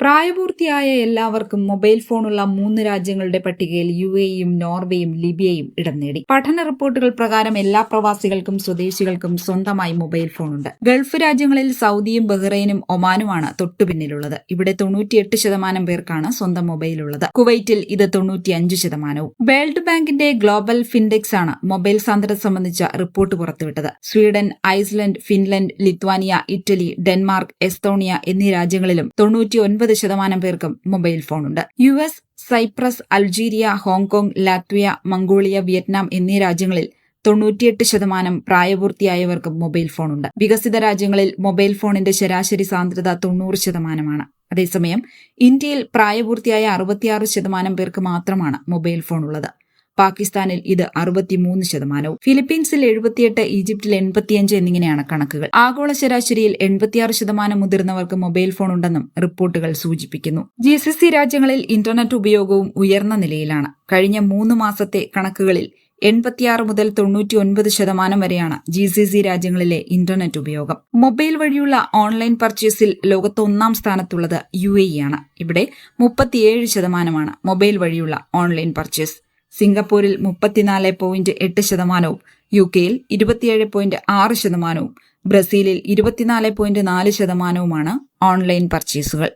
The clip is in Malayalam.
പ്രായപൂർത്തിയായ എല്ലാവർക്കും മൊബൈൽ ഫോണുള്ള 3 രാജ്യങ്ങളുടെ പട്ടികയിൽ UAEയും നോർവേയും ലിബിയയും ഇടം നേടി. പഠന റിപ്പോർട്ടുകൾ പ്രകാരം എല്ലാ പ്രവാസികൾക്കും സ്വദേശികൾക്കും സ്വന്തമായി മൊബൈൽ ഫോണുണ്ട്. ഗൾഫ് രാജ്യങ്ങളിൽ സൗദിയും ബഹ്റൈനും ഒമാനുമാണ് തൊട്ടുപിന്നിലുള്ളത്. ഇവിടെ 98% പേർക്കാണ് സ്വന്തം മൊബൈലുള്ളത്. കുവൈറ്റിൽ ഇത് 95%. വേൾഡ് ബാങ്കിന്റെ ഗ്ലോബൽ ഫിൻഡെക്സ് ആണ് മൊബൈൽ സാന്ദ്രത സംബന്ധിച്ച റിപ്പോർട്ട് പുറത്തുവിട്ടത്. Sweden, Iceland, Finland, Lithuania, Italy, Denmark, Estonia എന്നീ രാജ്യങ്ങളിലും 99% പേർക്കും മൊബൈൽ ഫോണുണ്ട്. US, Cyprus, Algeria, Hong Kong, Latvia, Mongolia, Vietnam എന്നീ രാജ്യങ്ങളിൽ 98% പ്രായപൂർത്തിയായവർക്കും മൊബൈൽ ഫോണുണ്ട്. വികസിത രാജ്യങ്ങളിൽ മൊബൈൽ ഫോണിന്റെ ശരാശരി സാന്ദ്രത 90%. അതേസമയം ഇന്ത്യയിൽ പ്രായപൂർത്തിയായ 66% പേർക്ക് മാത്രമാണ് മൊബൈൽ ഫോണുള്ളത്. പാകിസ്ഥാനിൽ ഇത് 63%, ഫിലിപ്പീൻസിൽ 78%, ഈജിപ്തിൽ 85% എന്നിങ്ങനെയാണ് കണക്കുകൾ. ആഗോള ശരാശരിയിൽ 86% മുതിർന്നവർക്ക് മൊബൈൽ ഫോൺ ഉണ്ടെന്നും റിപ്പോർട്ടുകൾ സൂചിപ്പിക്കുന്നു. GCC രാജ്യങ്ങളിൽ ഇന്റർനെറ്റ് ഉപയോഗവും ഉയർന്ന നിലയിലാണ്. കഴിഞ്ഞ 3 മാസത്തെ കണക്കുകളിൽ 86 മുതൽ 99% വരെയാണ് GCC രാജ്യങ്ങളിലെ ഇന്റർനെറ്റ് ഉപയോഗം. മൊബൈൽ വഴിയുള്ള ഓൺലൈൻ പർച്ചേസിൽ ലോകത്ത് 1-ാം സ്ഥാനത്തുള്ളത് UAE ആണ്. ഇവിടെ 37% മൊബൈൽ വഴിയുള്ള ഓൺലൈൻ പർച്ചേസ്. സിംഗപ്പൂരിൽ 34.8%, UKയിൽ 27.6%, ബ്രസീലിൽ 24.4% ഓൺലൈൻ പർച്ചേസുകൾ.